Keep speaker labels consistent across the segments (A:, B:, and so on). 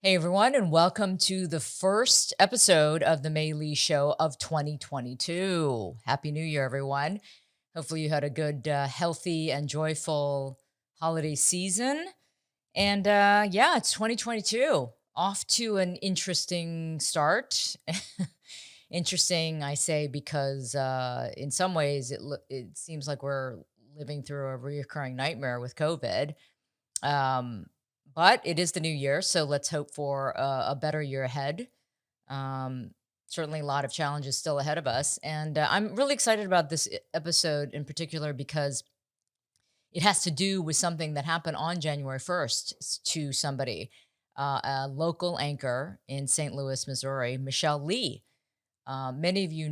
A: Hey everyone, and welcome to the first episode of the May Lee Show of 2022. Happy New Year, everyone. Hopefully, you had a good, healthy, and joyful holiday season. And yeah, it's 2022. Off to an interesting start. Interesting, I say, because in some ways it seems like we're living through a reoccurring nightmare with COVID. Um, but it is the new year, so let's hope for a better year ahead. Um, Certainly, a lot of challenges still ahead of us, and I'm really excited about this episode in particular because it has to do with something that happened on January 1st to somebody, a local anchor in St. Louis, Missouri, Michelle Lee. Many of you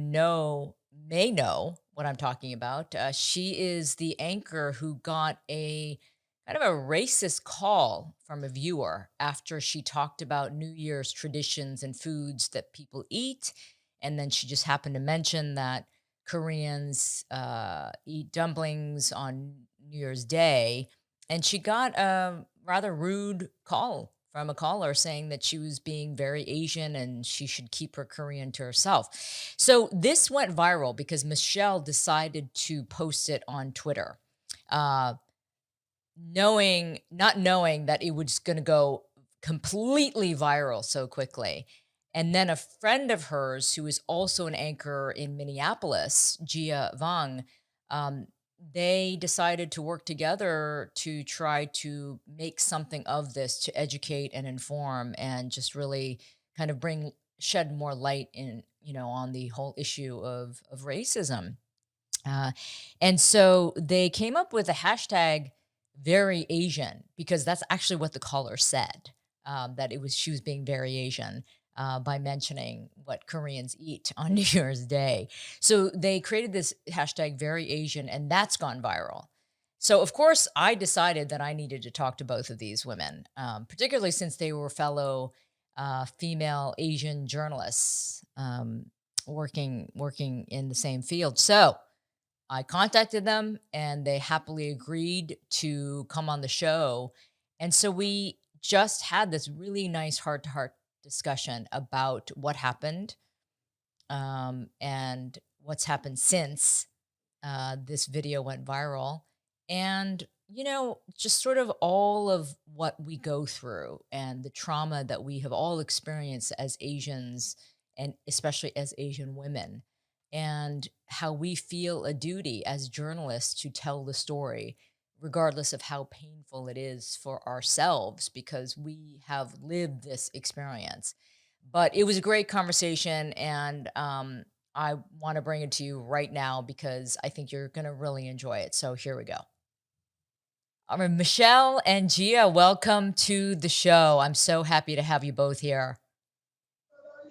A: may know what I'm talking about. She is the anchor who got a kind of a racist call from a viewer after she talked about New Year's traditions and foods that people eat. And then she just happened to mention that Koreans eat dumplings on New Year's Day. And she got a rather rude call from a caller saying that she was being very Asian and she should keep her Korean to herself. So this went viral because Michelle decided to post it on Twitter, uh, not knowing that it was going to go completely viral so quickly. And then a friend of hers, who is also an anchor in Minneapolis, Gia Vang, um, they decided to work together to try to make something of this to educate and inform and just really kind of shed more light on the whole issue of racism. Uh, and so they came up with a hashtag very Asian because that's actually what the caller said, that she was being very Asian by mentioning what Koreans eat on New Year's Day. So they created this hashtag very Asian, and that's gone viral. So, of course, I decided that I needed to talk to both of these women, particularly since they were fellow female Asian journalists working in the same field. So I contacted them and they happily agreed to come on the show. And so we just had this really nice heart to heart discussion about what happened, and what's happened since this video went viral. And, just sort of all of what we go through and the trauma that we have all experienced as Asians and especially as Asian women, and how we feel a duty as journalists to tell the story, regardless of how painful it is for ourselves, because we have lived this experience. But it was a great conversation, and I want to bring it to you right now because I think you're going to really enjoy it. So here we go. All right, Michelle and Gia, welcome to the show. I'm so happy to have you both here.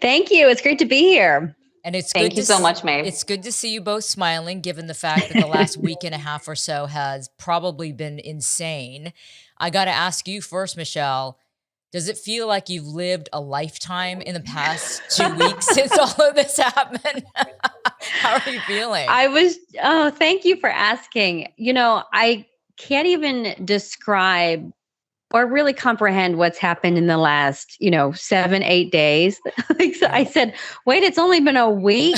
B: Thank you. It's great to be here.
A: And it's
C: Thank you so much, Maeve.
A: It's good to see you both smiling, given the fact that the last week and a half or so has probably been insane. I got to ask you first, Michelle. Does it feel like you've lived a lifetime in the past 2 weeks since all of this happened? How are you feeling?
B: Thank you for asking. I can't even describe or really comprehend what's happened in the last, 7, 8 days. I said, wait, it's only been a week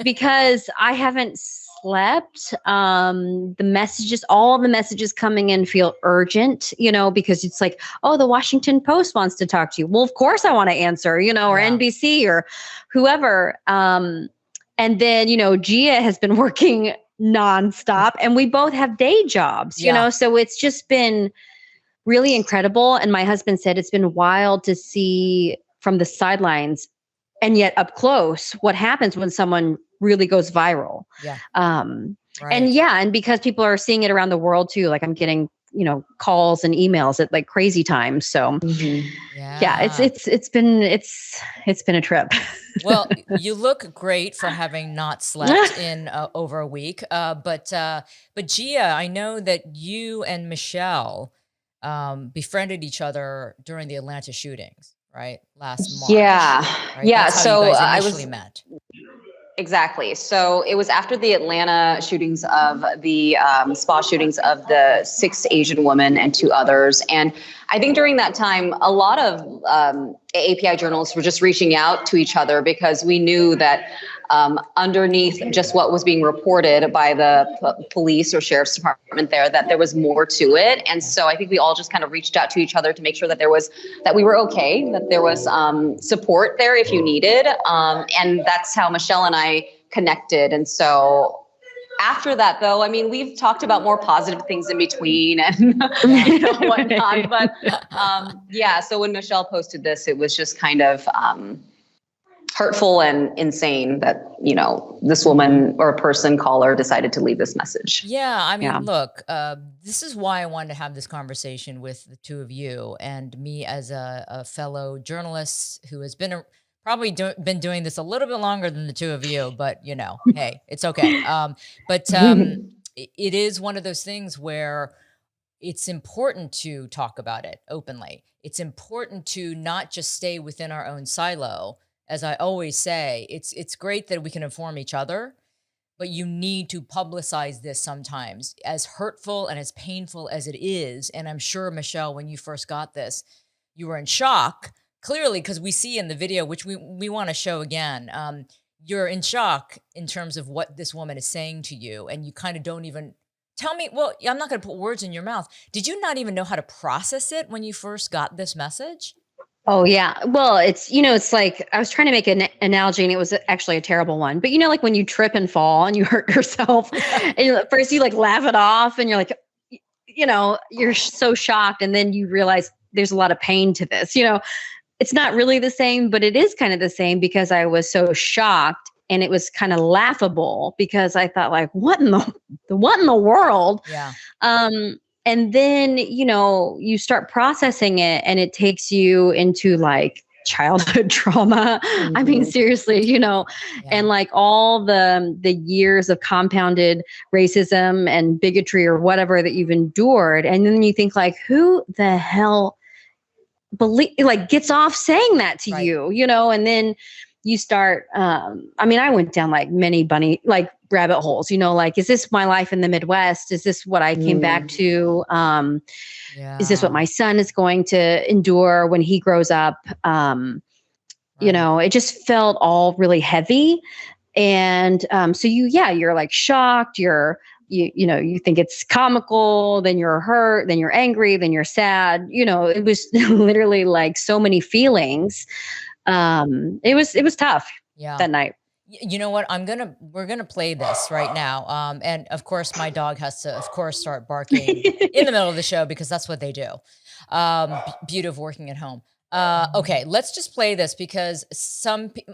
B: because I haven't slept. All the messages coming in feel urgent, because it's like, oh, the Washington Post wants to talk to you. Well, of course I want to answer, or NBC or whoever. And then, Gia has been working nonstop and we both have day jobs, so it's just been really incredible. And my husband said it's been wild to see from the sidelines and yet up close what happens when someone really goes viral.
A: Yeah.
B: Right. And because people are seeing it around the world too, like I'm getting, calls and emails at like crazy times. So it's been a trip.
A: Well, you look great for having not slept in over a week. But Gia, I know that you and Michelle befriended each other during the Atlanta shootings, right? Last March.
C: Yeah.
A: Right?
C: Yeah.
A: That's how
C: so
A: you guys initially met.
C: Exactly. So it was after the Atlanta shootings of the spa shootings of the 6 Asian women and 2 others. And I think during that time, a lot of AAPI journalists were just reaching out to each other because we knew that underneath just what was being reported by the police or sheriff's department there, that there was more to it. And so I think we all just kind of reached out to each other to make sure that that we were okay, that there was support there if you needed. And that's how Michelle and I connected. And so after that, though, I mean, we've talked about more positive things in between and whatnot. But yeah, so when Michelle posted this, it was just kind of hurtful and insane that, this woman or a person caller decided to leave this message.
A: Yeah. I mean, look, this is why I wanted to have this conversation with the two of you and me as a fellow journalist who has been been doing this a little bit longer than the two of you, but hey, it's okay. But it is one of those things where it's important to talk about it openly. It's important to not just stay within our own silo. As I always say, it's great that we can inform each other, but you need to publicize this sometimes, as hurtful and as painful as it is. And I'm sure, Michelle, when you first got this, you were in shock, clearly, because we see in the video, which we want to show again, you're in shock in terms of what this woman is saying to you. And you kind of don't even tell me, well, I'm not going to put words in your mouth. Did you not even know how to process it when you first got this message?
B: Oh yeah. Well, it's like I was trying to make an analogy and it was actually a terrible one. But like when you trip and fall and you hurt yourself and at first you like laugh it off and you're like, you're so shocked. And then you realize there's a lot of pain to this, it's not really the same, but it is kind of the same because I was so shocked and it was kind of laughable because I thought like, what in the world?
A: Yeah.
B: And then, you start processing it and it takes you into like childhood trauma. Mm-hmm. I mean, seriously, and like all the years of compounded racism and bigotry or whatever that you've endured. And then you think like, who the hell gets off saying that to
A: right.
B: you, and then you start, I went down like many rabbit holes, is this my life in the Midwest? Is this what I came back to? Is this what my son is going to endure when he grows up? It just felt all really heavy. And so you're like shocked, you think it's comical, then you're hurt, then you're angry, then you're sad. It was literally like so many feelings. It was tough that night.
A: You know what? We're going to play this right now. And of course my dog has to, of course, start barking in the middle of the show because that's what they do. Beauty of working at home. Okay, let's just play this because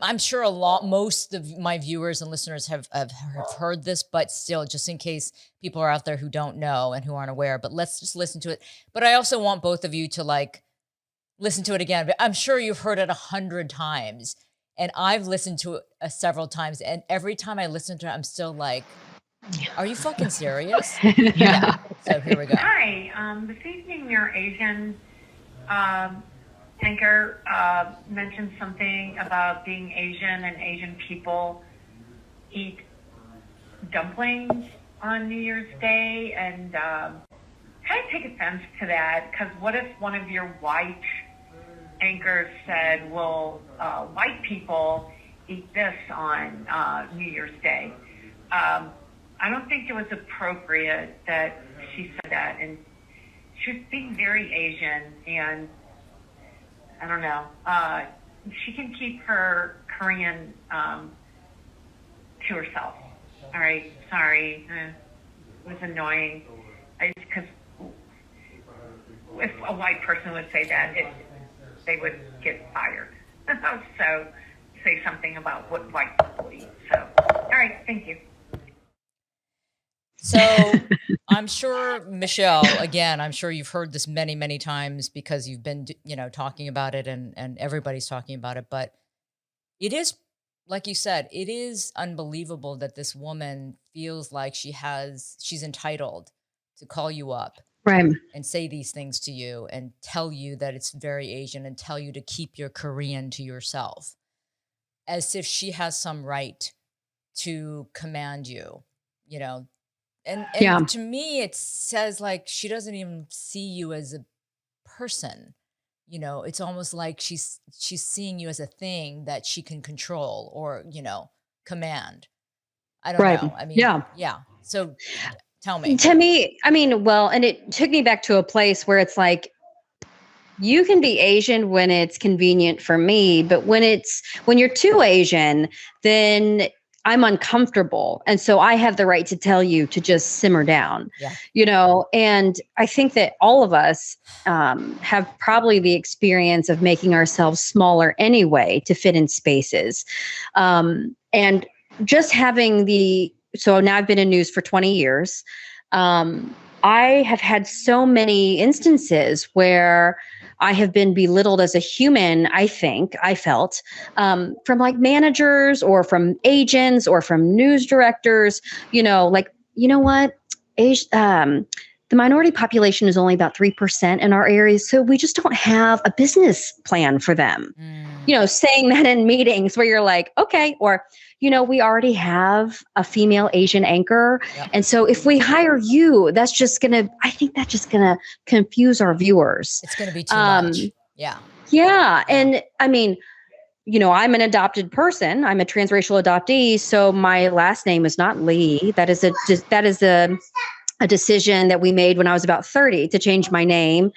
A: I'm sure most of my viewers and listeners have heard this, but still, just in case people are out there who don't know and who aren't aware, but let's just listen to it. But I also want both of you to listen to it again. But I'm sure you've heard it 100 times. And I've listened to it several times. And every time I listen to it, I'm still like, are you fucking serious? Yeah. So here we go.
D: Hi. This evening, your Asian anchor mentioned something about being Asian and Asian people eat dumplings on New Year's Day. And kind of take offense to that, because what if one of your white anchors said, well, white people eat this on New Year's Day? I don't think it was appropriate that she said that. And she was being very Asian, and I don't know. She can keep her Korean to herself. All right, sorry. It was annoying. Because if a white person would say that, they would get fired. So say something about what white people eat. So, all right, thank you.
A: So I'm sure, Michelle, again, I'm sure you've heard this many, many times because you've been, talking about it and everybody's talking about it. But it is, like you said, it is unbelievable that this woman feels like she's entitled to call you up.
B: Right.
A: And say these things to you and tell you that it's very Asian and tell you to keep your Korean to yourself, as if she has some right to command you, you know.
B: Yeah.
A: And to me it says like she doesn't even see you as a person. It's almost like she's seeing you as a thing that she can control or, command. I don't
B: Right.
A: know. I mean,
B: Yeah.
A: yeah. So tell me.
B: To me, I mean, well, and it took me back to a place where it's like, you can be Asian when it's convenient for me, but when you're too Asian, then I'm uncomfortable. And so I have the right to tell you to just simmer down,
A: Yeah.
B: and I think that all of us have probably the experience of making ourselves smaller anyway to fit in spaces. And just having so now I've been in news for 20 years. I have had so many instances where I have been belittled as a human, I felt, from like managers or from agents or from news directors, like, you know what? The minority population is only about 3% in our areas. So we just don't have a business plan for them.
A: Mm,
B: Saying that in meetings where you're like, okay, or, we already have a female Asian anchor.
A: yep.
B: And so if we hire you, I think that's just going to confuse our viewers.
A: It's going to be too much. Yeah.
B: Yeah.
A: Yeah.
B: And I mean, I'm an adopted person. I'm a transracial adoptee. So my last name is not Lee. That is a decision that we made when I was about 30 to change my name,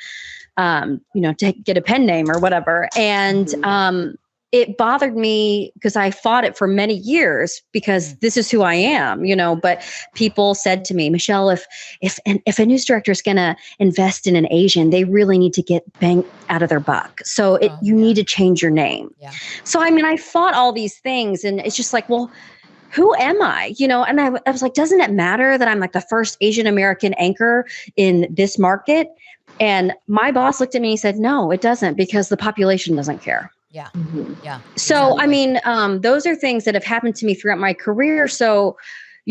B: to get a pen name or whatever. And it bothered me because I fought it for many years because this is who I am, but people said to me, Michelle, if a news director is going to invest in an Asian, they really need to get bang out of their buck. So you need to change your name.
A: Yeah.
B: So, I mean, I fought all these things and it's just like, well, who am I? And I was like, doesn't it matter that I'm like the first Asian American anchor in this market? And my boss looked at me and said, no, it doesn't, because the population doesn't care.
A: Yeah. Yeah.
B: So,
A: exactly.
B: I mean, those are things that have happened to me throughout my career. So,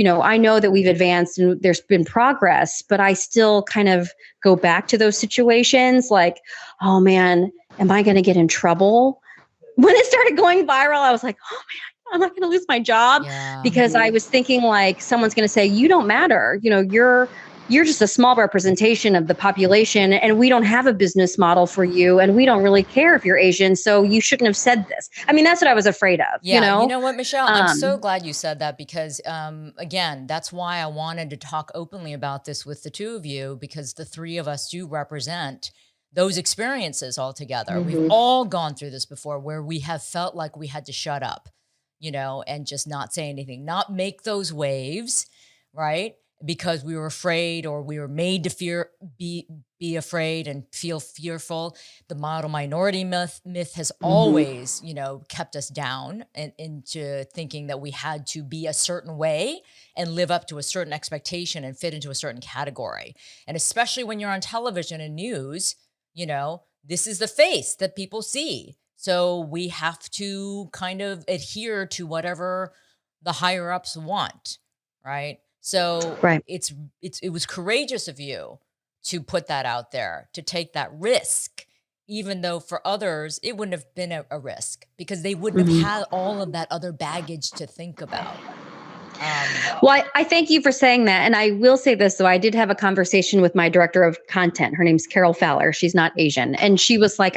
B: I know that we've advanced and there's been progress, but I still kind of go back to those situations like, oh man, am I going to get in trouble? When it started going viral, I was like, oh man, I'm not going to lose my job, because I was thinking like someone's going to say, you don't matter. You're just a small representation of the population and we don't have a business model for you. And we don't really care if you're Asian. So you shouldn't have said this. I mean, that's what I was afraid of.
A: Yeah. You know what, Michelle, I'm so glad you said that because, again, that's why I wanted to talk openly about this with the two of you, because the three of us do represent those experiences all together. We've all gone through this before where we have felt like we had to shut up, and just not say anything, not make those waves, right? Because we were afraid or we were made to be afraid and feel fearful. The model minority myth has always, kept us down and into thinking that we had to be a certain way and live up to a certain expectation and fit into a certain category. And especially when you're on television and news, this is the face that people see. So we have to kind of adhere to whatever the higher ups want, right? So
B: Right.
A: it was courageous of you to put that out there, to take that risk, even though for others it wouldn't have been a risk because they wouldn't have had all of that other baggage to think about.
B: Well, I thank you for saying that. And I will say this, though. I did have a conversation with my director of content. Her name's Carol Fowler. She's not Asian. And she was like,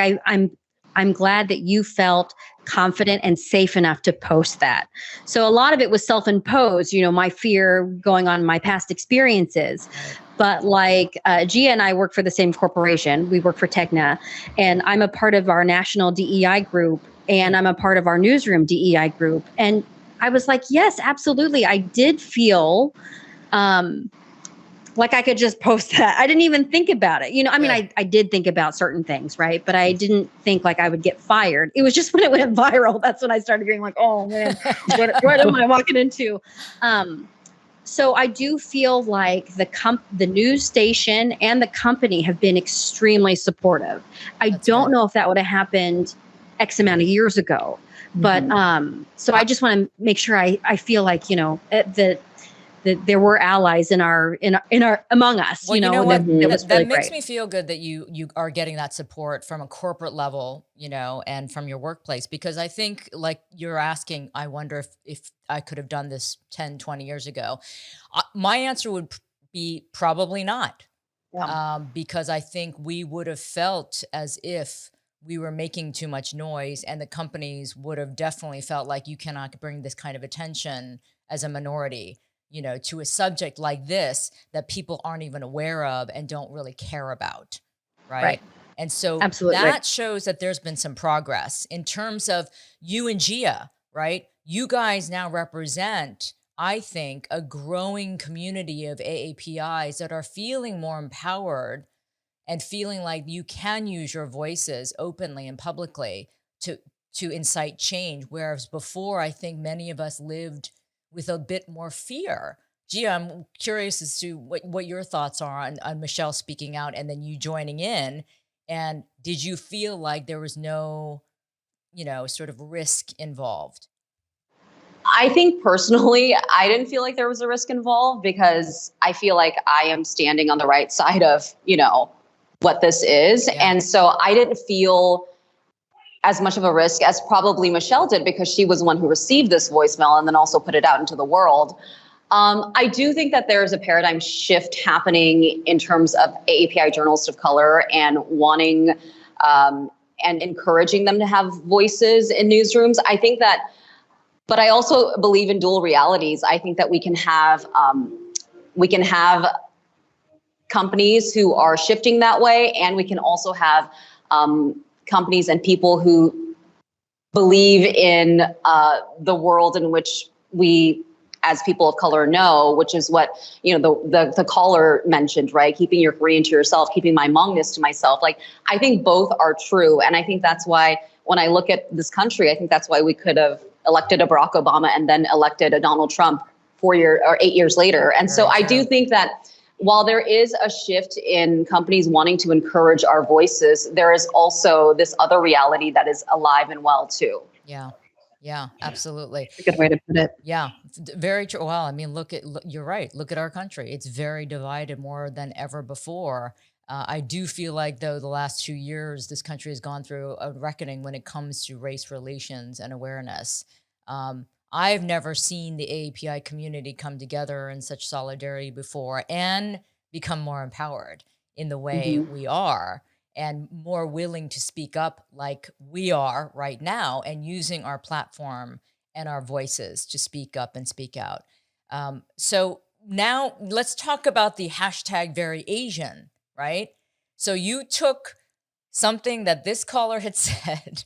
B: I'm glad that you felt confident and safe enough to post that. So a lot of it was self-imposed, my fear going on my past experiences. But like Gia and I work for the same corporation. We work for Tegna, and I'm a part of our national DEI group, and I'm a part of our newsroom DEI group. And I was like, yes, absolutely. I did feel like I could just post that. I didn't even think about it. I mean, I did think about certain things, right? But I didn't think like I would get fired. It was just when it went viral, that's when I started getting like, oh man, what am I walking into? So I do feel like the news station and the company have been extremely supportive. I don't know if that would have happened X amount of years ago. But so I just want to make sure I feel like, that that there were allies in our among us,
A: Well,
B: you
A: you know
B: know,
A: what?
B: that was really
A: That makes
B: great.
A: me feel good that you are getting that support from a corporate level, and from your workplace, because I think, like you're asking, I wonder if I could have done this 10, 20 years ago. My answer would be probably not.
C: Yeah.
A: Because I think we would have felt as if we were making too much noise, and the companies would have definitely felt like you cannot bring this kind of attention as a minority, to a subject like this that people aren't even aware of and don't really care about.
B: Right.
A: Right. And so
B: Absolutely.
A: that shows that there's been some progress in terms of you and Gia, right? You guys now represent, I think, a growing community of AAPIs that are feeling more empowered and feeling like you can use your voices openly and publicly to incite change. Whereas before, I think many of us lived with a bit more fear. Gia, I'm curious as to what your thoughts are on Michelle speaking out and then you joining in. And did you feel like there was no, sort of risk involved?
C: I think personally, I didn't feel like there was a risk involved because I feel like I am standing on the right side of, what this is.
A: Yeah.
C: And so I didn't feel as much of a risk as probably Michelle did because she was the one who received this voicemail and then also put it out into the world. I do think that there's a paradigm shift happening in terms of AAPI journalists of color and wanting and encouraging them to have voices in newsrooms. I think that, but I also believe in dual realities. I think that we can have companies who are shifting that way, and we can also have companies and people who believe in the world in which we, as people of color, know, which is what the caller mentioned, right? Keeping your Korean to yourself, keeping my Hmongness to myself. Like, I think both are true, and I think that's why when I look at this country, I think that's why we could have elected a Barack Obama and then elected a Donald Trump 8 years later. And so I do think that while there is a shift in companies wanting to encourage our voices, there is also this other reality that is alive and well too.
A: Yeah. Yeah, absolutely.
B: That's a good way to put it.
A: Yeah, very true. Well, I mean, you're right. Look at our country. It's very divided more than ever before. I do feel like, though, the last 2 years, this country has gone through a reckoning when it comes to race relations and awareness. I've never seen the AAPI community come together in such solidarity before and become more empowered in the way we are, and more willing to speak up like we are right now, and using our platform and our voices to speak up and speak out. So now let's talk about the hashtag very Asian, right? So you took something that this caller had said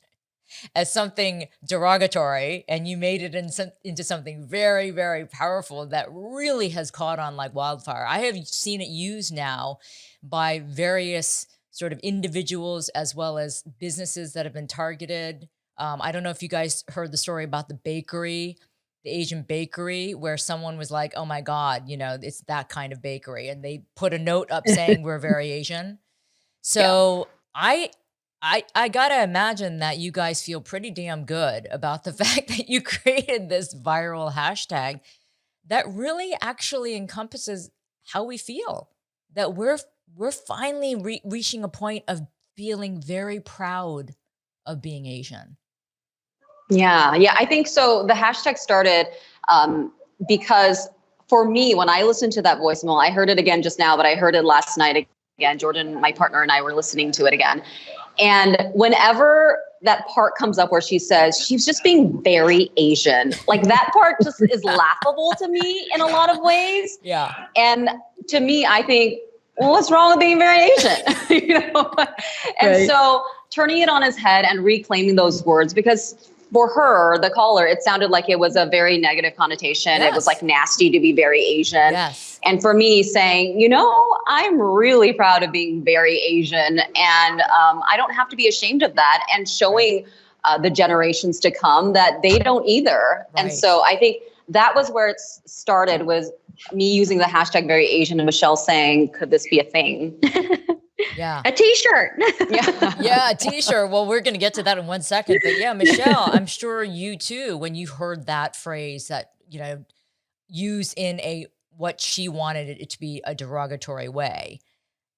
A: as something derogatory, and you made it into something very, very powerful that really has caught on like wildfire. I have seen it used now by various sort of individuals as well as businesses that have been targeted. I don't know if you guys heard the story about the Asian bakery, where someone was like, oh my God, it's that kind of bakery. And they put a note up saying we're very Asian. So I gotta imagine that you guys feel pretty damn good about the fact that you created this viral hashtag that really actually encompasses how we feel, that we're finally reaching a point of feeling very proud of being Asian.
C: Yeah, I think so. The hashtag started because for me, when I listened to that voicemail, I heard it again just now, but I heard it last night again. Jordan, my partner, and I were listening to it again. And whenever that part comes up where she says she's just being very Asian, like that part just is laughable to me in a lot of ways.
A: Yeah.
C: And to me, I think, well, what's wrong with being very Asian? And so turning it on his head and reclaiming those words, because for her, the caller, it sounded like it was a very negative connotation. Yes. It was like nasty to be very Asian.
A: Yes.
C: And for me saying, I'm really proud of being very Asian, and I don't have to be ashamed of that, and showing the generations to come that they don't either. Right. And so I think that was where it started, was me using the hashtag very Asian and Michelle saying, could this be a thing?
A: Yeah.
B: A t-shirt.
A: Yeah, a t-shirt. Well, we're going to get to that in 1 second. But yeah, Michelle, I'm sure you too, when you heard that phrase that, used in a what she wanted it to be a derogatory way.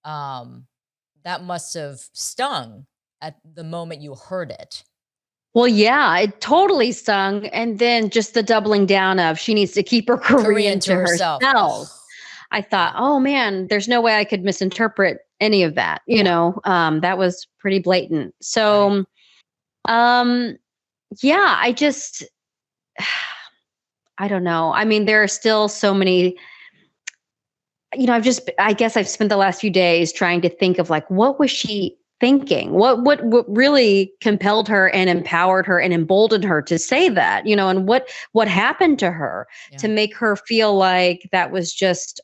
A: That must have stung at the moment you heard it.
B: Well, yeah, it totally stung. And then just the doubling down of she needs to keep her Korean
A: Korean to
B: to
A: herself.
B: herself. I thought,
A: Yeah.
B: oh man, there's no way I could misinterpret any of that. That was pretty blatant. So, yeah, I don't know. I mean, there are still so many, I guess I've spent the last few days trying to think of like, what was she thinking? What really compelled her and empowered her and emboldened her to say that, and what happened to her to make her feel like that was just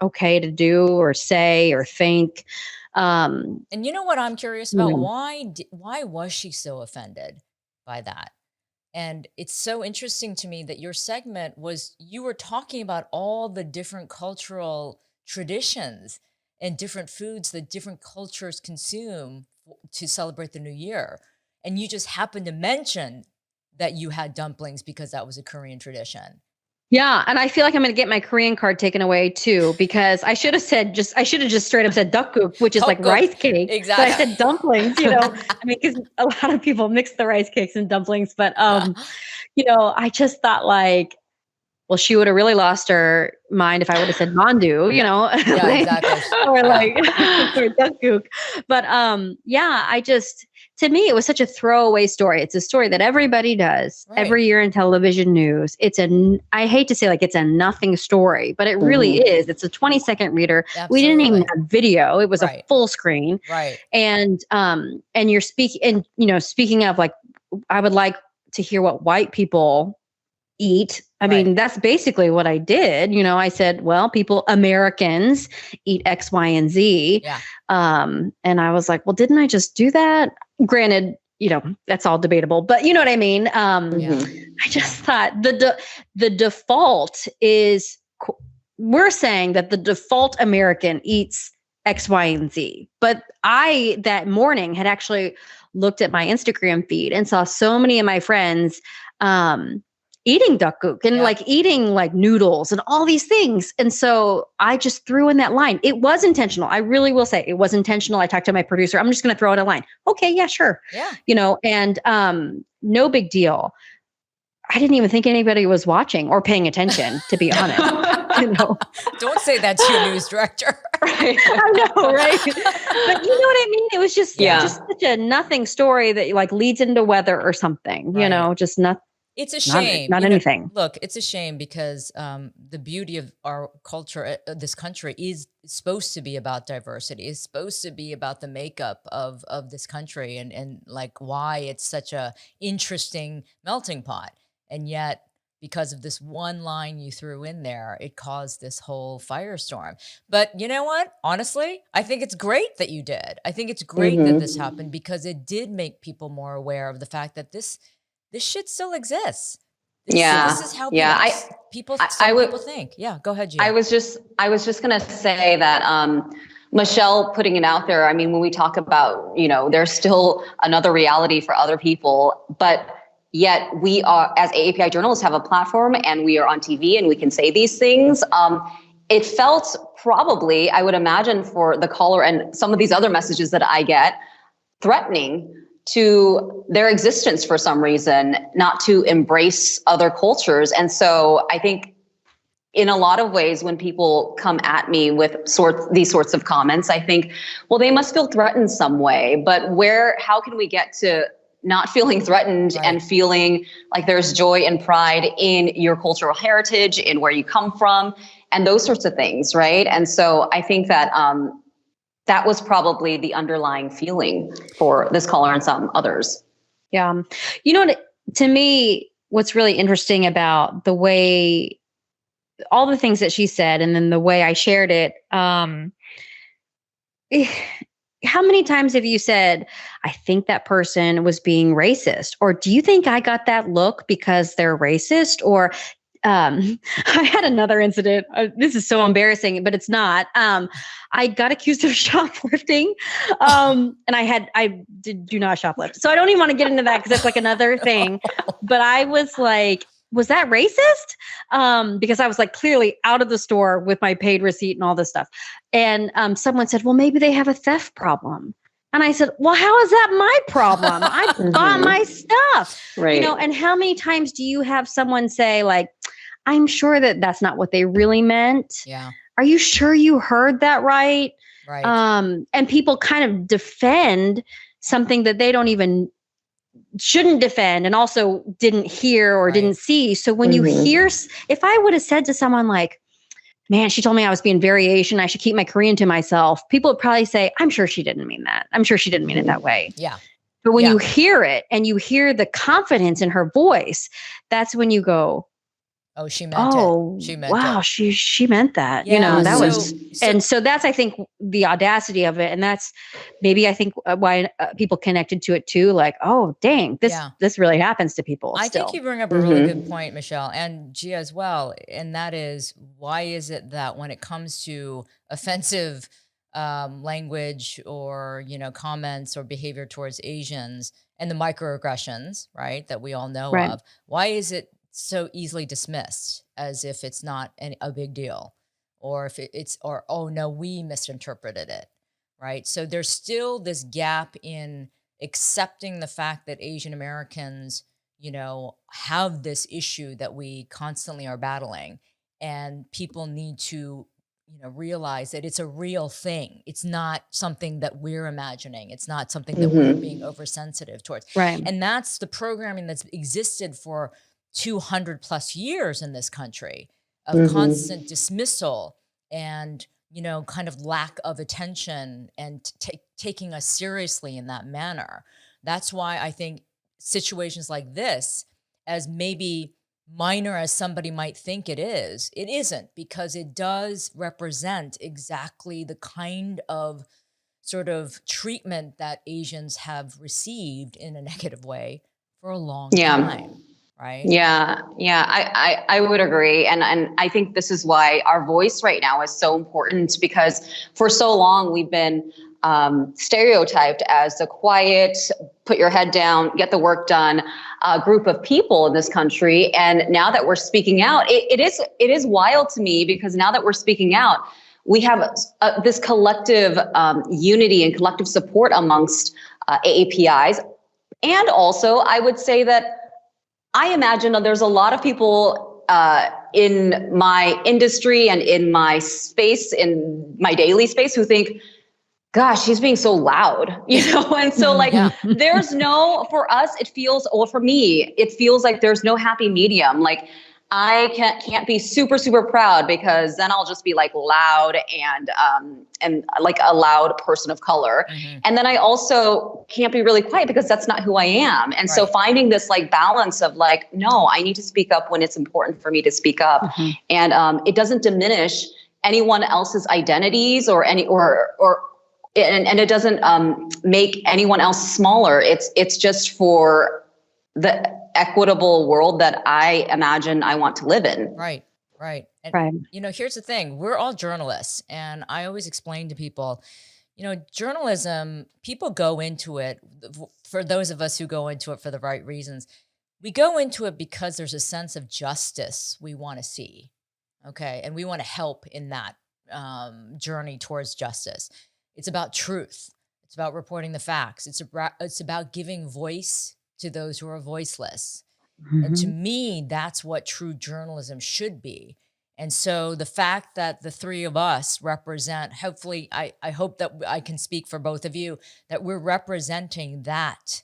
B: okay to do or say or think.
A: And you know what I'm curious about? Why was she so offended by that? And it's so interesting to me that your segment was, you were talking about all the different cultural traditions and different foods that different cultures consume to celebrate the new year. And you just happened to mention that you had dumplings because that was a Korean tradition.
B: Yeah, and I feel like I'm going to get my Korean card taken away too, because I should have just straight up said dakguk, which is like
A: Dakguk,
B: rice cake.
A: exactly.
B: But I said dumplings, I mean, because a lot of people mix the rice cakes and dumplings. But I just thought like, well, she would have really lost her mind if I would have said mandu,
A: Yeah, exactly.
B: or like or dakguk. But to me, it was such a throwaway story. It's a story that everybody does every year in television news. I hate to say like it's a nothing story, but it really is. It's a 20-second reader.
A: Absolutely.
B: We didn't even have video. It was a full screen.
A: Right.
B: And you're speaking, and speaking of like, I would like to hear what white people eat. I mean, that's basically what I did. I said, well, Americans eat X, Y, and Z.
A: Yeah.
B: And I was like, well, didn't I just do that? Granted, that's all debatable, but you know what I mean? I just thought the default is, we're saying that the default American eats X, Y, and Z. But I, that morning, had actually looked at my Instagram feed and saw so many of my friends, eating dakguk and like eating like noodles and all these things. And so I just threw in that line. It was intentional. I really will say it was intentional. I talked to my producer. I'm just going to throw in a line. Okay. Yeah, sure.
A: Yeah.
B: And no big deal. I didn't even think anybody was watching or paying attention, to be honest.
A: Don't say that to your news director.
B: Right. I know, right? But you know what I mean? It was just such a nothing story that like leads into weather or something, just nothing.
A: It's a shame.
B: Not anything.
A: Look, it's a shame because the beauty of our culture, this country, is supposed to be about diversity. It's supposed to be about the makeup of this country and like why it's such a interesting melting pot. And yet, because of this one line you threw in there, it caused this whole firestorm. But you know what? Honestly, I think it's great that you did. I think it's great that this happened because it did make people more aware of the fact that this shit still exists. This is how people think. Yeah, go ahead, Gia.
C: I was just gonna say that Michelle putting it out there. I mean, when we talk about, there's still another reality for other people, but yet we are, as AAPI journalists, have a platform and we are on TV and we can say these things. It felt probably, I would imagine, for the caller and some of these other messages that I get, threatening to their existence for some reason, not to embrace other cultures. And so I think in a lot of ways, when people come at me with these sorts of comments, I think, well, they must feel threatened some way. But how can we get to not feeling threatened and feeling like there's joy and pride in your cultural heritage, in where you come from, and those sorts of things, right? And so I think that that was probably the underlying feeling for this caller and some others.
B: Yeah. To me, what's really interesting about the way, all the things that she said, and then the way I shared it, how many times have you said, I think that person was being racist? Or do you think I got that look because they're racist? Or I had another incident. This is so embarrassing, but it's not. I got accused of shoplifting. And I do not shoplift. So I don't even want to get into that because that's like another thing. But I was like, was that racist? Because I was like clearly out of the store with my paid receipt and all this stuff. And someone said, well, maybe they have a theft problem. And I said, well, how is that my problem? I bought my stuff,
C: Right.
B: and how many times do you have someone say like, I'm sure that that's not what they really meant.
A: Yeah.
B: Are you sure you heard that right?
A: Right.
B: And people kind of defend something that they don't even shouldn't defend and also didn't hear or
A: Right.
B: didn't see. So when you hear, if I would have said to someone like, man, she told me I was being very Asian, I should keep my Korean to myself, people would probably say, I'm sure she didn't mean that. I'm sure she didn't mean it that way.
A: Yeah.
B: But when
A: Yeah.
B: you hear it and you hear the confidence in her voice, that's when you go,
A: Oh, she meant it. She meant
B: wow,
A: it.
B: she meant that.
A: Yeah.
B: That
A: so,
B: was, and so that's, I think, the audacity of it. And that's maybe, I think, why people connected to it too. Like, oh, dang, this really happens to people.
A: I
B: still.
A: think you bring up a really good point, Michelle, and Gia as well. And that is, why is it that when it comes to offensive language or, comments or behavior towards Asians and the microaggressions, right, that we all know
B: Right.
A: of, why is it so easily dismissed as if it's not a big deal, or if or, oh no, we misinterpreted it, right? So there's still this gap in accepting the fact that Asian Americans, have this issue that we constantly are battling, and people need to, realize that it's a real thing. It's not something that we're imagining. It's not something that we're being oversensitive towards.
B: Right.
A: And that's the programming that's existed for 200 plus years in this country of constant dismissal and, kind of lack of attention and taking us seriously in that manner. That's why I think situations like this, as maybe minor as somebody might think it isn't, because it does represent exactly the kind of sort of treatment that Asians have received in a negative way for a long time. Right.
C: Yeah. I would agree. And I think this is why our voice right now is so important, because for so long we've been stereotyped as the quiet, put your head down, get the work done group of people in this country. And now that we're speaking out, it is wild to me, because now that we're speaking out, we have this collective unity and collective support amongst AAPIs. And also, I would say that I imagine there's a lot of people in my industry and in my space, in my daily space, who think, gosh, she's being so loud, And so there's for us, it feels, or for me, it feels like there's no happy medium. Like, I can't be super, super proud, because then I'll just be like loud and like a loud person of color. And then I also can't be really quiet, because that's not who I am. And so finding this like balance of like, no, I need to speak up when it's important for me to speak up. And it doesn't diminish anyone else's identities or and it doesn't make anyone else smaller. It's just for the equitable world that I imagine I want to live in.
A: Right. And, here's the thing. We're all journalists. And I always explain to people, journalism, people go into it, for those of us who go into it for the right reasons, we go into it because there's a sense of justice we want to see. Okay. And we want to help in that journey towards justice. It's about truth. It's about reporting the facts. It's about giving voice to those who are voiceless. And to me, that's what true journalism should be. And so the fact that the three of us represent, hopefully, I hope that I can speak for both of you, that we're representing that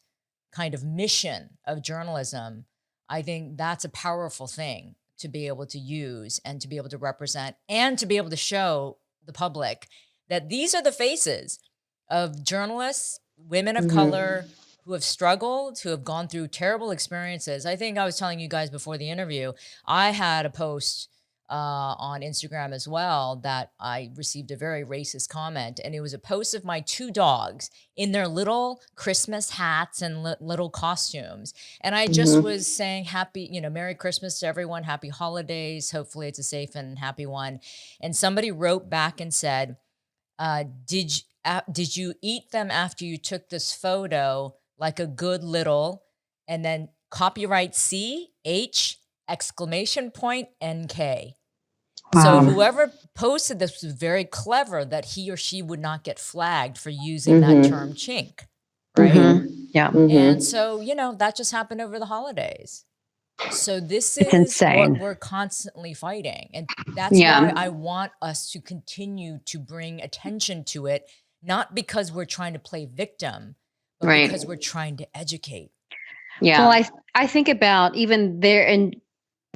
A: kind of mission of journalism. I think that's a powerful thing to be able to use and to be able to represent and to be able to show the public that these are the faces of journalists, women of color, who have struggled, who have gone through terrible experiences. I think I was telling you guys before the interview, I had a post on Instagram as well that I received a very racist comment. And it was a post of my two dogs in their little Christmas hats and little costumes. And I just was saying Merry Christmas to everyone, happy holidays. Hopefully it's a safe and happy one. And somebody wrote back and said, did you eat them after you took this photo like a good little, and then copyright C, H, exclamation point NK. So
B: Wow.
A: whoever posted this was very clever that he or she would not get flagged for using that term chink, right?
B: Yeah.
A: And so, that just happened over the holidays. So this
B: It's
A: is
B: insane.
A: what we're constantly fighting. And that's why I want us to continue to bring attention to it, not because we're trying to play victim, but because we're trying to educate.
C: Yeah.
B: Well, I think about even there, and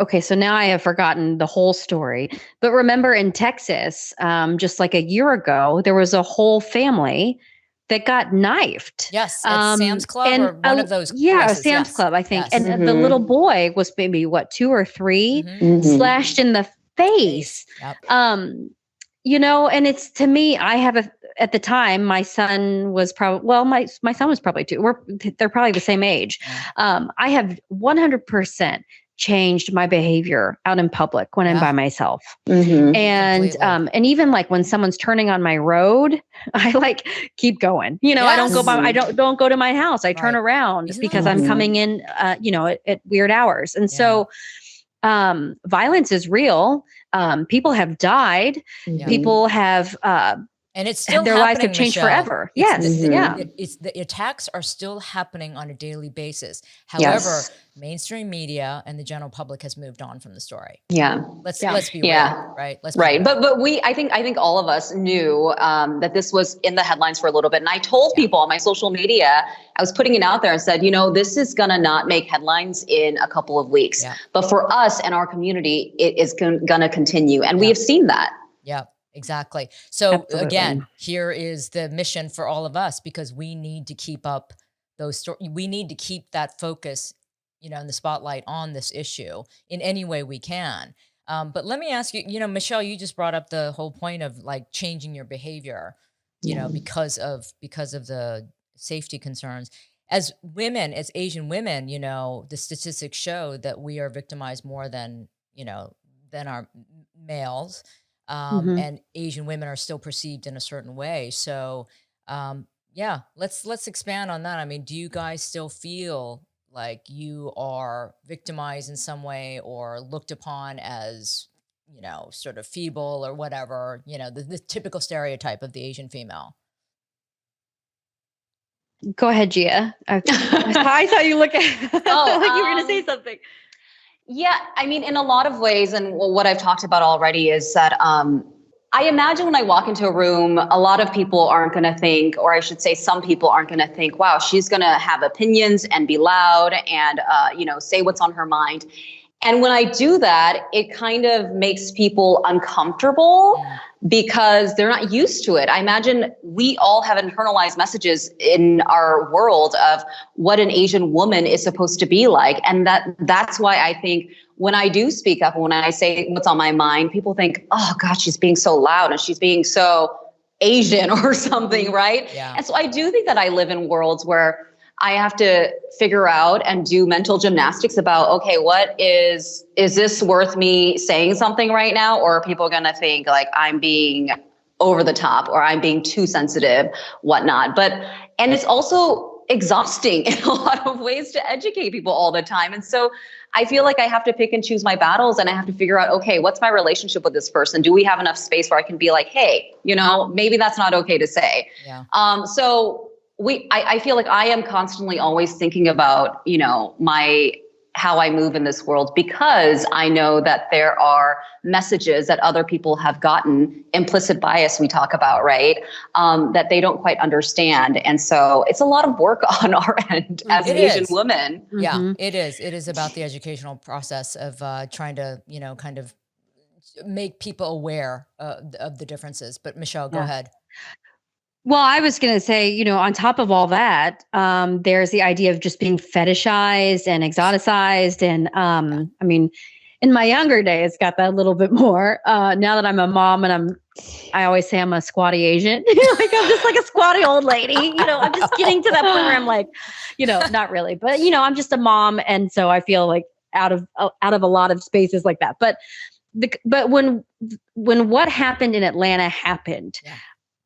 B: okay, so now I have forgotten the whole story. But remember in Texas, just like a year ago, there was a whole family that got knifed.
A: Yes, at Sam's Club or one of those places.
B: Sam's
A: Yes.
B: Club, I think.
A: Yes.
B: And the little boy was maybe 2 or 3, slashed in the face.
A: Yep.
B: And it's, to me, I have at the time, my son was probably, my son was probably 2. They're probably the same age. I have 100% changed my behavior out in public when I'm by myself. And even like when someone's turning on my road, I keep going. I don't go to my house. I turn around because I'm coming in at weird hours. And so violence is real. People have died. People have
A: and it's still
B: their lives have changed
A: Michelle.
B: forever. Yes.
A: The attacks are still happening on a daily basis. However, mainstream media and the general public has moved on from the story.
C: Yeah.
A: Let's be real, right? Let's be real.
C: But I think all of us knew that this was in the headlines for a little bit. And I told people on my social media, I was putting it out there and said, this is going to not make headlines in a couple of weeks. But for us and our community, it is going to continue. And we have seen that.
A: Yeah. Exactly. So again, here is the mission for all of us, because we need to keep up those stories. We need to keep that focus, in the spotlight on this issue in any way we can. But let me ask you, Michelle, you just brought up the whole point of changing your behavior, because of the safety concerns. As women, as Asian women, the statistics show that we are victimized more than our males. And Asian women are still perceived in a certain way. So, let's expand on that. I mean, do you guys still feel like you are victimized in some way or looked upon as, sort of feeble or whatever, the typical stereotype of the Asian female?
B: Go ahead, Gia. I saw you look at like you were going to say something.
C: Yeah, I mean, in a lot of ways, and what I've talked about already is that I imagine when I walk into a room, a lot of people aren't going to think, or I should say some people aren't going to think, wow, she's going to have opinions and be loud and, say what's on her mind. And when I do that, it kind of makes people uncomfortable because they're not used to it. I imagine we all have internalized messages in our world of what an Asian woman is supposed to be like. And that's why I think when I do speak up, when I say what's on my mind, people think, oh gosh, she's being so loud and she's being so Asian or something, right?
A: Yeah.
C: And so I do think that I live in worlds where I have to figure out and do mental gymnastics about, okay, is this worth me saying something right now? Or are people going to think like I'm being over the top or I'm being too sensitive, whatnot. And it's also exhausting in a lot of ways to educate people all the time. And so I feel like I have to pick and choose my battles, and I have to figure out, okay, what's my relationship with this person? Do we have enough space where I can be like, hey, maybe that's not okay to say.
A: Yeah.
C: I feel like I am constantly always thinking about, how I move in this world, because I know that there are messages that other people have gotten, implicit bias we talk about, right? That they don't quite understand. And so it's a lot of work on our end as an Asian woman.
A: Yeah, it is. It is about the educational process of trying to, kind of make people aware of the differences. But Michelle, go ahead.
B: Well, I was going to say, on top of all that, there's the idea of just being fetishized and exoticized. And I mean, in my younger days, got that a little bit more. Now that I'm a mom and I always say I'm a squatty Asian, like I'm just like a squatty old lady. I'm just getting to that point where I'm like, not really, but I'm just a mom, and so I feel like out of a lot of spaces like that. But when what happened in Atlanta happened.
A: Yeah.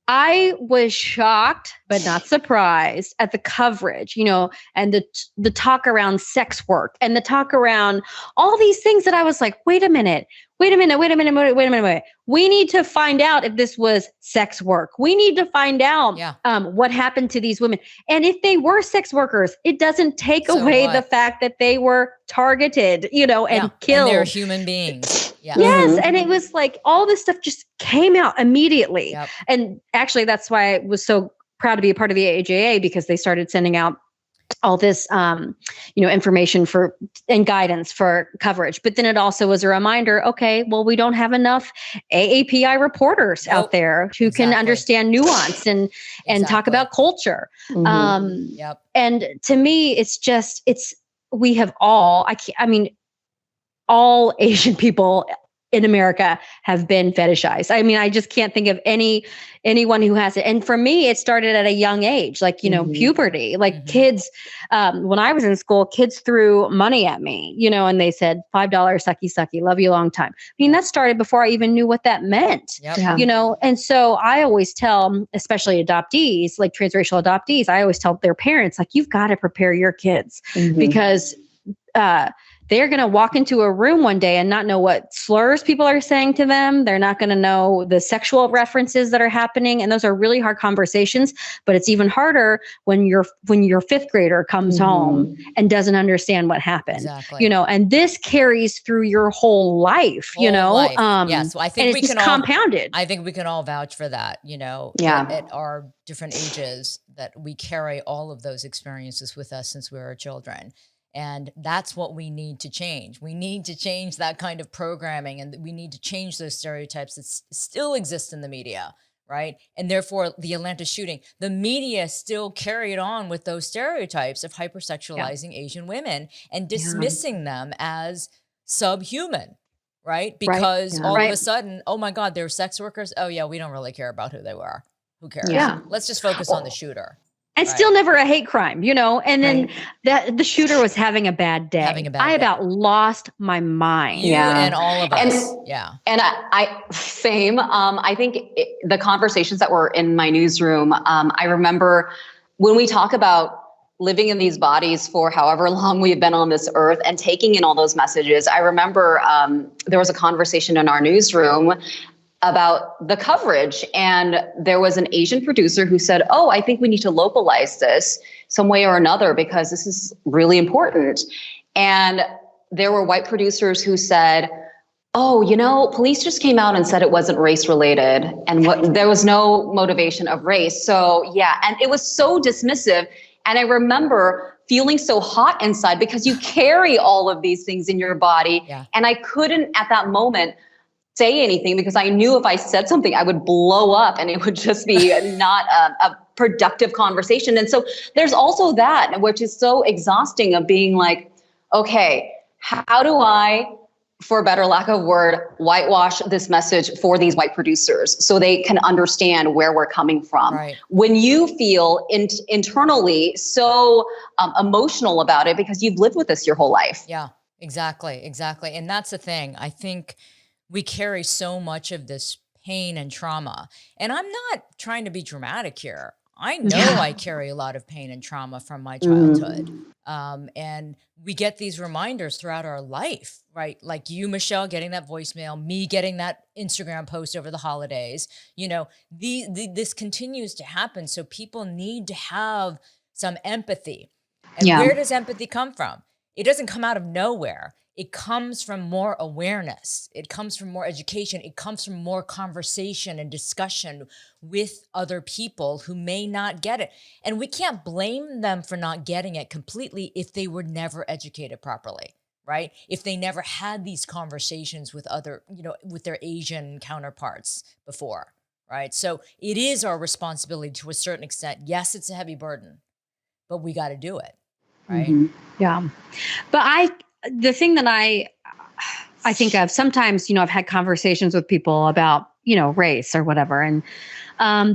B: I was shocked, but not surprised at the coverage, and the talk around sex work and the talk around all these things that I was like, wait a minute, wait a minute, wait a minute, wait a minute, wait. We need to find out if this was sex work. We need to find out what happened to these women. And if they were sex workers, it doesn't take away the fact that they were targeted, and killed.
A: And they're human beings. Yeah.
B: Yes. And it was like all this stuff just came out immediately. Yep. And actually, that's why I was so proud to be a part of the AJA, because they started sending out all this, information and guidance for coverage. But then it also was a reminder, okay, well, we don't have enough AAPI reporters out there who can understand nuance and talk about culture. And to me, we have all Asian people in America have been fetishized. I mean, I just can't think of anyone who has it. And for me, it started at a young age, like, puberty, like kids, when I was in school, kids threw money at me, and they said, $5, sucky, love you a long time. I mean, that started before I even knew what that meant, and so I always tell, especially adoptees, like transracial adoptees, I always tell their parents, like, you've got to prepare your kids because, they're going to walk into a room one day and not know what slurs people are saying to them. They're not going to know the sexual references that are happening. And those are really hard conversations, but it's even harder when your fifth grader comes home and doesn't understand what happened, and this carries through your whole life,
A: Yes. Well, I think
B: and it's compounded.
A: I think we can all vouch for that, at our different ages, that we carry all of those experiences with us since we were children. And that's what we need to change. We need to change that kind of programming, and we need to change those stereotypes that still exist in the media, right? And therefore, the Atlanta shooting, the media still carried on with those stereotypes of hypersexualizing Asian women and dismissing them as subhuman, right? Because all of a sudden, oh my God, they're sex workers. Oh yeah, we don't really care about who they were. Who cares? Yeah. Let's just focus on the shooter.
B: And still never a hate crime, and then the shooter was having a bad day. I about lost my mind.
A: And all of us.
C: And I same. I think the conversations that were in my newsroom, I remember when we talk about living in these bodies for however long we've been on this earth and taking in all those messages. I remember there was a conversation in our newsroom about the coverage. And there was an Asian producer who said, oh, I think we need to localize this some way or another because this is really important. And there were white producers who said, oh, police just came out and said it wasn't race related and there was no motivation of race. So yeah, and it was so dismissive. And I remember feeling so hot inside because you carry all of these things in your body. Yeah. And I couldn't at that moment say anything because I knew if I said something, I would blow up and it would just be not a productive conversation. And so there's also that, which is so exhausting of being like, okay, how do I, for better lack of word, whitewash this message for these white producers so they can understand where we're coming from? Right. When you feel internally so emotional about it because you've lived with this your whole life.
A: Yeah, exactly. And that's the thing. I think we carry so much of this pain and trauma. And I'm not trying to be dramatic here. I know I carry a lot of pain and trauma from my childhood. And we get these reminders throughout our life, right? Like you, Michelle, getting that voicemail, me getting that Instagram post over the holidays. This continues to happen. So people need to have some empathy. And where does empathy come from? It doesn't come out of nowhere. It comes from more awareness. It comes from more education. It comes from more conversation and discussion with other people who may not get it. And we can't blame them for not getting it completely if they were never educated properly, right? If they never had these conversations with with their Asian counterparts before, right? So it is our responsibility to a certain extent. Yes, it's a heavy burden, but we got to do it, right?
B: Mm-hmm. Yeah. But the thing that I think of sometimes, I've had conversations with people about race or whatever. And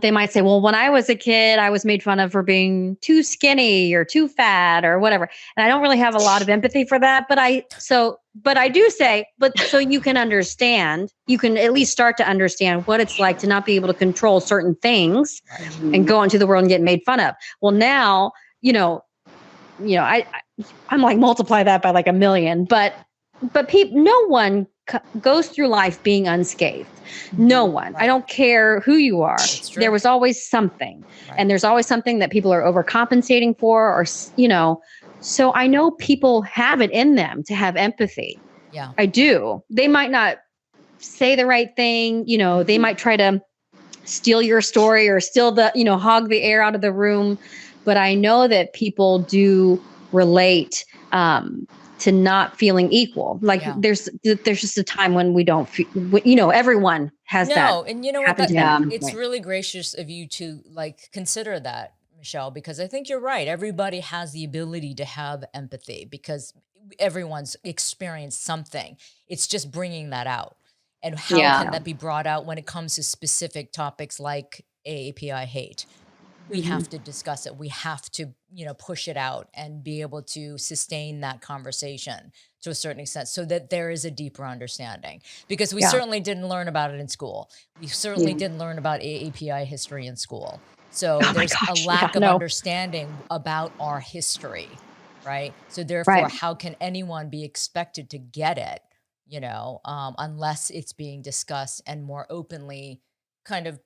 B: they might say, well, when I was a kid, I was made fun of for being too skinny or too fat or whatever. And I don't really have a lot of empathy for that. But I do say, but so you can understand, you can at least start to understand what it's like to not be able to control certain things and go into the world and get made fun of. Well, now, I'm like, multiply that by like 1 million, but no one goes through life being unscathed. No one.
A: Right.
B: I don't care who you are. There was always something, and there's always something that people are overcompensating for, or so I know people have it in them to have empathy.
A: Yeah,
B: I do. They might not say the right thing. They might try to steal your story or steal the, hog the air out of the room. But I know that people do relate to not feeling equal. Like there's just a time when we don't feel, everyone has that.
A: No, and you know what? It's really gracious of you to like consider that, Michelle, because I think you're right. Everybody has the ability to have empathy because everyone's experienced something. It's just bringing that out. And how can that be brought out when it comes to specific topics like AAPI hate? We have to discuss it. We have to, push it out and be able to sustain that conversation to a certain extent so that there is a deeper understanding, because we certainly didn't learn about it in school. We certainly didn't learn about AAPI history in school. So there's a lack of understanding about our history, right? So therefore, how can anyone be expected to get it, unless it's being discussed and more openly kind of,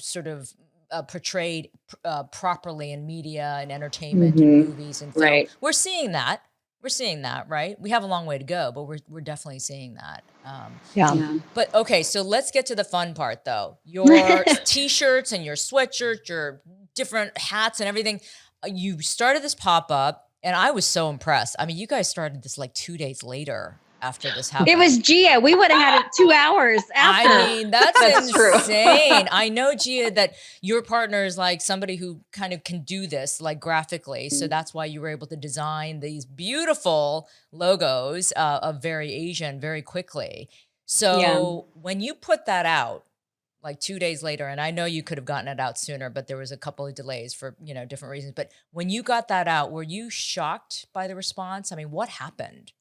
A: sort of portrayed properly in media and entertainment and movies and film. We're seeing that. Right? We have a long way to go, but we're definitely seeing that. But okay, so let's get to the fun part though. Your t-shirts and your sweatshirts, your different hats and everything. You started this pop-up and I was so impressed. I mean, you guys started this like 2 days later after this happened.
B: It was Gia. We would have had it 2 hours after.
A: I mean, that's insane. I know, Gia, that your partner is like somebody who kind of can do this like graphically. So that's why you were able to design these beautiful logos of Very Asian very quickly. So when you put that out, like 2 days later, and I know you could have gotten it out sooner, but there was a couple of delays for, different reasons. But when you got that out, were you shocked by the response? I mean, what happened?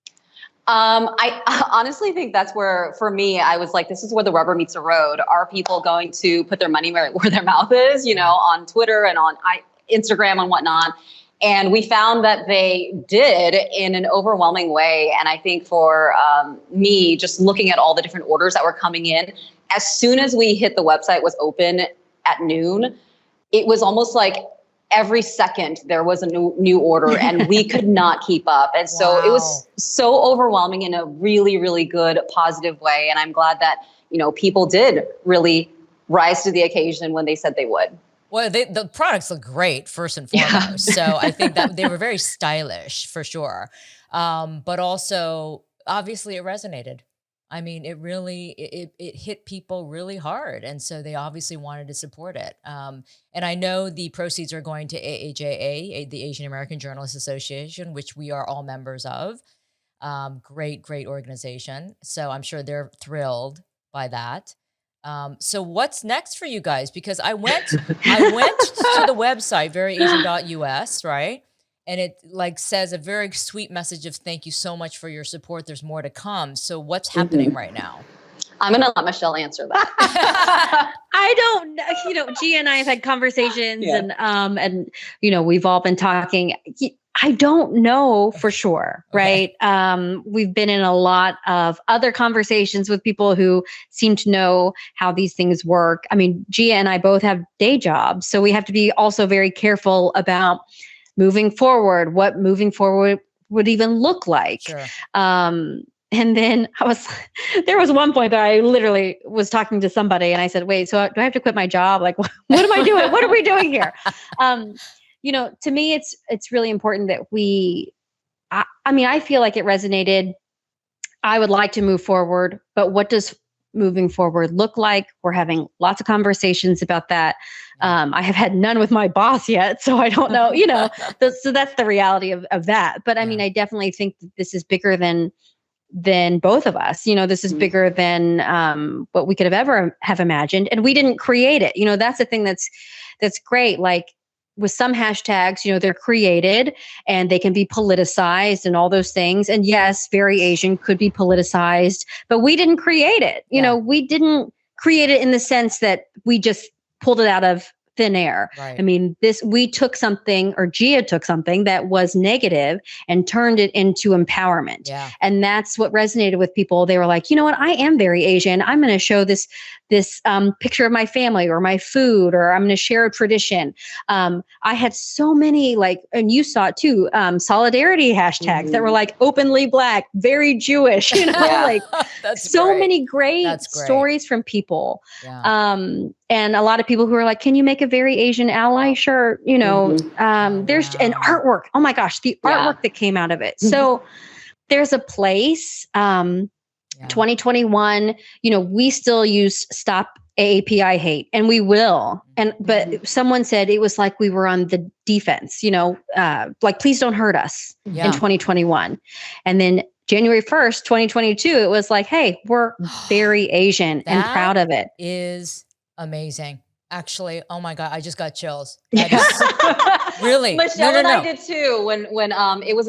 C: I honestly think that's where, for me, I was like, this is where the rubber meets the road. Are people going to put their money where their mouth is, on Twitter and on Instagram and whatnot? And we found that they did in an overwhelming way. And I think for me, just looking at all the different orders that were coming in, as soon as we hit the website was open at noon, it was almost like every second there was a new order and we could not keep up. And so it was so overwhelming in a really, really good, positive way. And I'm glad that, people did really rise to the occasion when they said they would.
A: Well, the products look great, first and foremost. So I think that they were very stylish for sure. But also, obviously, it resonated. I mean, it really, it hit people really hard. And so they obviously wanted to support it. And I know the proceeds are going to AAJA, the Asian American Journalists Association, which we are all members of. Great organization. So I'm sure they're thrilled by that. So what's next for you guys? Because I went to the website, veryasian.us, right? And it like says a very sweet message of thank you so much for your support. There's more to come. So what's happening right now?
C: I'm going to let Michelle answer that.
B: I don't know. Gia and I have had conversations and we've all been talking. I don't know for sure. Right. We've been in a lot of other conversations with people who seem to know how these things work. I mean, Gia and I both have day jobs, so we have to be also very careful about moving forward, what moving forward would even look like.
A: Sure.
B: And then there was one point that I literally was talking to somebody and I said, wait, so do I have to quit my job? Like, what am I doing? What are we doing here? To me, it's really important that I feel like it resonated. I would like to move forward, but what does moving forward look like? We're having lots of conversations about that. I have had none with my boss yet, so I don't know, so that's the reality of that. But I mean, I definitely think that this is bigger than than both of us. This is bigger than what we could have ever have imagined, and we didn't create it. That's the thing that's great. Like with some hashtags, they're created and they can be politicized and all those things. And yes, very Asian could be politicized, but we didn't create it. We didn't create it in the sense that we just pulled it out of thin air.
A: Right.
B: I mean, we took something, or Gia took something that was negative and turned it into empowerment.
A: Yeah.
B: And that's what resonated with people. They were like, you know what? I am very Asian. I'm going to show this picture of my family or my food, or I'm going to share a tradition. I had so many and you saw it too, solidarity hashtags that were like openly Black, very Jewish,
A: That's
B: so
A: great.
B: Great
A: That's great.
B: stories from people.
A: Yeah.
B: And a lot of people who are like, can you make a very Asian ally shirt? There's an artwork. Oh my gosh, the artwork that came out of it. So there's a place, 2021, we still use Stop AAPI Hate, and we will. But someone said it was like we were on the defense, please don't hurt us in 2021. And then January 1st, 2022, it was like, hey, we're very Asian and proud of it.
A: Is amazing. Actually, oh my God, I just got chills. Really?
C: Michelle and I did too. When it was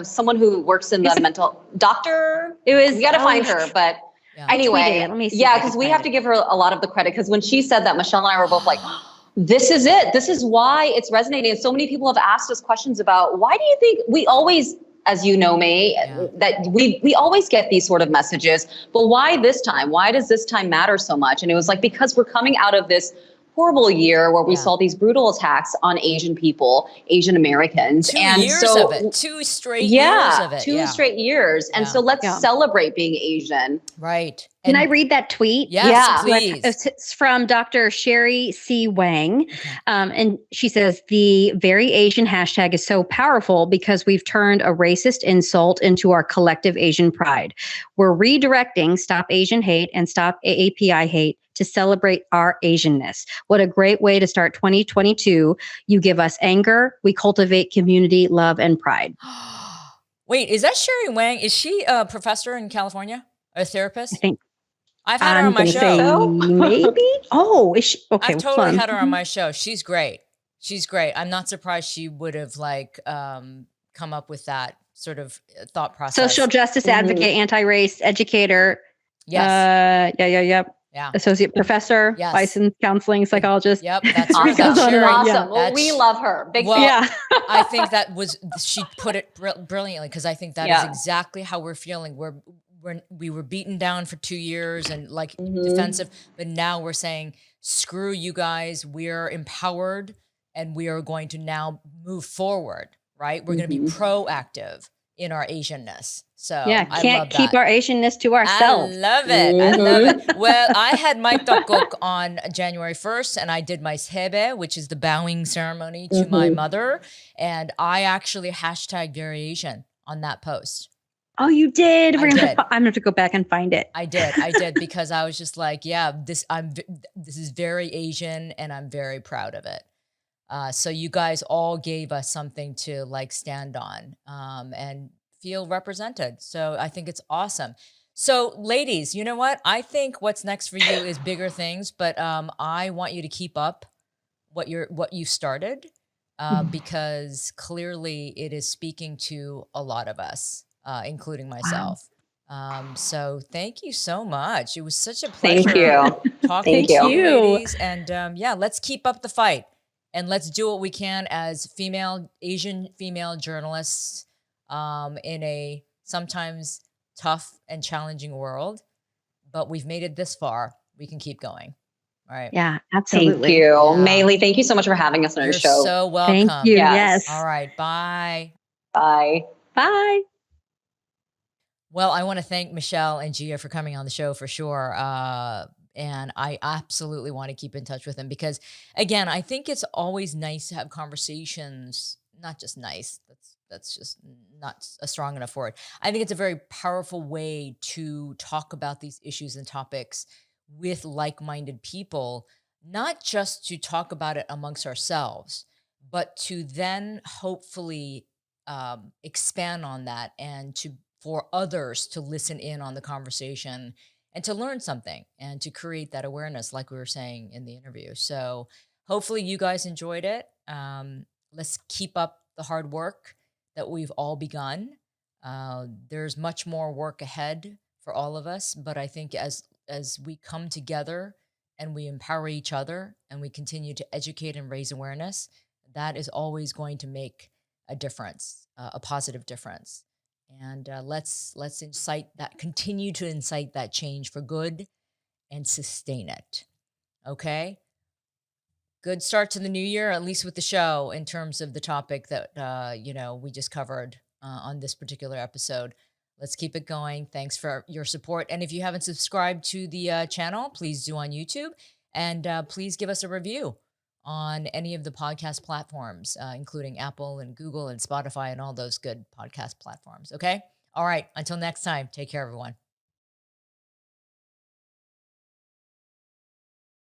C: someone who works in the mental doctor.
B: It was.
C: We got to find her, but anyway,
B: let me see.
C: Yeah, because we have to give her a lot of the credit. Because when she said that, Michelle and I were both like, "This is it. This is why it's resonating." And so many people have asked us questions about why do you think we always, as you know, May, that we always get these sort of messages, but why this time? Why does this time matter so much? And it was like, because we're coming out of this horrible year where we saw these brutal attacks on Asian people, Asian Americans.
A: 2 years of it. 2 straight years of it.
C: 2 straight years. And so let's celebrate being Asian.
A: Right.
B: Can I read that tweet?
A: Yes, please.
B: It's from Dr. Sherry C. Wang. And she says, the very Asian hashtag is so powerful because we've turned a racist insult into our collective Asian pride. We're redirecting Stop Asian Hate and Stop AAPI Hate to celebrate our Asianness. What a great way to start 2022. You give us anger, we cultivate community, love, and pride.
A: Wait, is that Sherry Wang? Is she a professor in California? A therapist?
B: I think.
A: I've had her on my show.
B: Maybe? Oh, is she? Okay.
A: I've totally had her on my show. She's great. She's great. I'm not surprised she would have come up with that sort of thought process.
B: Social justice advocate, anti-race educator.
A: Yes.
B: Yeah. Associate professor, licensed counseling psychologist.
A: Yep. That's
C: awesome.
A: That's Sherry.
C: Awesome. Well, we love her. Big fan.
A: I think she put it brilliantly, because I think that is exactly how we're feeling. We were beaten down for 2 years and defensive, but now we're saying, screw you guys. We're empowered and we are going to now move forward, right? We're going to be proactive in our Asianness. So
B: can't keep our Asianness to ourselves.
A: I love it. I love it. Well, I had Mike Tokgok on January 1st, and I did my sebe, which is the bowing ceremony to my mother. And I actually hashtag variation on that post.
B: Oh, you did?
A: I did.
B: I'm gonna have to go back and find it.
A: I did because I was just like, this is very Asian, and I'm very proud of it. So you guys all gave us something to stand on and feel represented. So I think it's awesome. So ladies, you know what? I think what's next for you is bigger things, but I want you to keep up what you started because clearly it is speaking to a lot of us, including myself. So thank you so much. It was such a pleasure talking to you ladies. And let's keep up the fight. And let's do what we can as Asian female journalists in a sometimes tough and challenging world. But we've made it this far. We can keep going. All right.
B: Yeah, absolutely.
C: Thank you. Yeah. Maylee, thank you so much for having us on your show.
A: You're so welcome.
B: Thank you. Yes.
A: All right. Bye.
C: Bye.
B: Bye.
A: Well, I want to thank Michelle and Gia for coming on the show for sure. And I absolutely want to keep in touch with them because, again, I think it's always nice to have conversations, not just nice. That's just not a strong enough word. I think it's a very powerful way to talk about these issues and topics with like-minded people, not just to talk about it amongst ourselves, but to then hopefully expand on that and to for others to listen in on the conversation and to learn something and to create that awareness, like we were saying in the interview. So hopefully you guys enjoyed it. Let's keep up the hard work that we've all begun. There's much more work ahead for all of us, but I think as we come together and we empower each other and we continue to educate and raise awareness, that is always going to make a difference, a positive difference. And let's incite that, continue to incite that change for good and sustain it. Okay. Good start to the new year, at least with the show, in terms of the topic that we just covered on this particular episode. Let's keep it going. Thanks for your support, and if you haven't subscribed to the channel, please do on YouTube, and please give us a review on any of the podcast platforms, including Apple and Google and Spotify and all those good podcast platforms. Okay. All right. Until next time, take care, everyone.